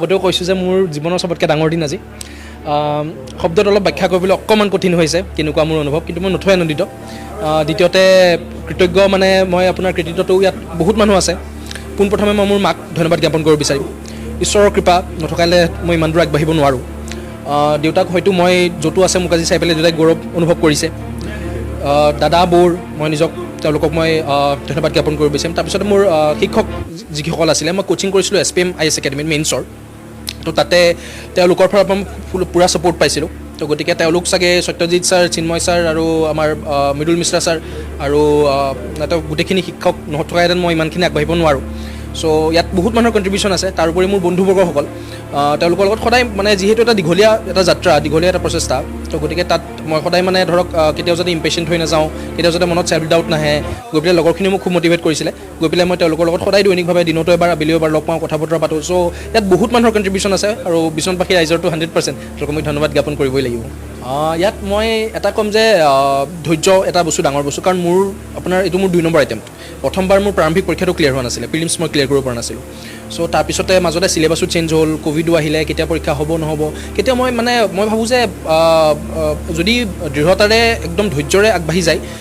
আগতেও কৈছোঁ যে মোৰ জীৱনৰ চবতকৈ ডাঙৰ দিন আজি শব্দত অলপ ব্যাখ্যা কৰিবলৈ অকণমান কঠিন হৈছে কেনেকুৱা মোৰ অনুভৱ কিন্তু মই নথৈ আনন্দিত দ্বিতীয়তে কৃতজ্ঞ মানে মই আপোনাৰ কৃতিত্বটো ইয়াত বহুত মানুহ আছে পোনপ্ৰথমে মই মোৰ মাক ধন্যবাদ জ্ঞাপন কৰিব বিচাৰিম ঈশ্বৰৰ কৃপা নথকালে মই ইমান দূৰ আগবাঢ়িব নোৱাৰোঁ দেউতাক হয়তো মই য'তো আছে মোক আজি চাই পেলাই দেউতাই গৌৰৱ অনুভৱ কৰিছে দাদা বৌৰ মই তেওঁলোকক মই ধন্যবাদ জ্ঞাপন কৰিব বিচাৰিম তাৰপিছতে মোৰ শিক্ষক যিসকল আছিলে মই কোচিং কৰিছিলোঁ SPM IS একাডেমীত মেইনছৰ তো তাতে তেওঁলোকৰ ফালৰ পৰা মই পূৰা ছাপোৰ্ট পাইছিলোঁ তো গতিকে তেওঁলোক চাগে সত্যজিৎ ছাৰ চিন্ময় ছাৰ আৰু আমাৰ মৃদুল মিশ্ৰা ছাৰ আৰু গোটেইখিনি শিক্ষক নথকাহেঁতেন মই ইমানখিনি আগবাঢ়িব নোৱাৰোঁ চ' ইয়াত বহুত মানুহৰ কণ্ট্ৰিবিউশ্যন আছে তাৰোপৰি মোৰ বন্ধুবৰ্গসকল তেওঁলোকৰ লগত সদায় মানে যিহেতু এটা দীঘলীয়া এটা যাত্ৰা দীঘলীয়া এটা প্ৰচেষ্টা তো গতিকে তাত মই সদায় মানে ধৰক কেতিয়াও যাতে ইম্পেচেণ্ট হৈ নাযাওঁ কেতিয়াও যাতে মনত ছেল্ফ ডাউট নাহে গৈ পেলাই লগৰখিনিয়ে মোক খুব মটিভেট কৰিছিলে গৈ পেলাই মই তেওঁলোকৰ লগত সদায় দৈনিকভাৱে দিনতো এবাৰ আবেলিও এবাৰ লগ পাওঁ কথা বতৰা পাতোঁ চ' ইয়াত বহুত মানুহৰ কণ্ট্ৰিবিউশ্যন আছে আৰু বিশ্বনাথবাসী ৰাইজৰটো 100% তেওঁলোকক মই ধন্যবাদ জ্ঞাপন কৰিবই লাগিব ইয়াত মই এটা ক'ম যে ধৈৰ্য এটা বস্তু ডাঙৰ বস্তু কাৰণ মোৰ আপোনাৰ এইটো মোৰ 2 নম্বৰ এটেম্প্ট প্ৰথমবাৰ মোৰ প্ৰাৰম্ভিক পৰীক্ষাটো ক্লিয়াৰ হোৱা নাছিলে প্ৰিলিমছ মই ক্লিয়াৰ কৰিব পৰা নাছিলোঁ চ' তাৰপিছতে মাজতে চিলেবাছো চেঞ্জ হ'ল ক'ভিডো আহিলে কেতিয়া পৰীক্ষা হ'ব নহ'ব কেতিয়া মই ভাবোঁ যে যদি দৃঢ়তাৰে একদম ধৈৰ্যৰে আগবাঢ়ি যায়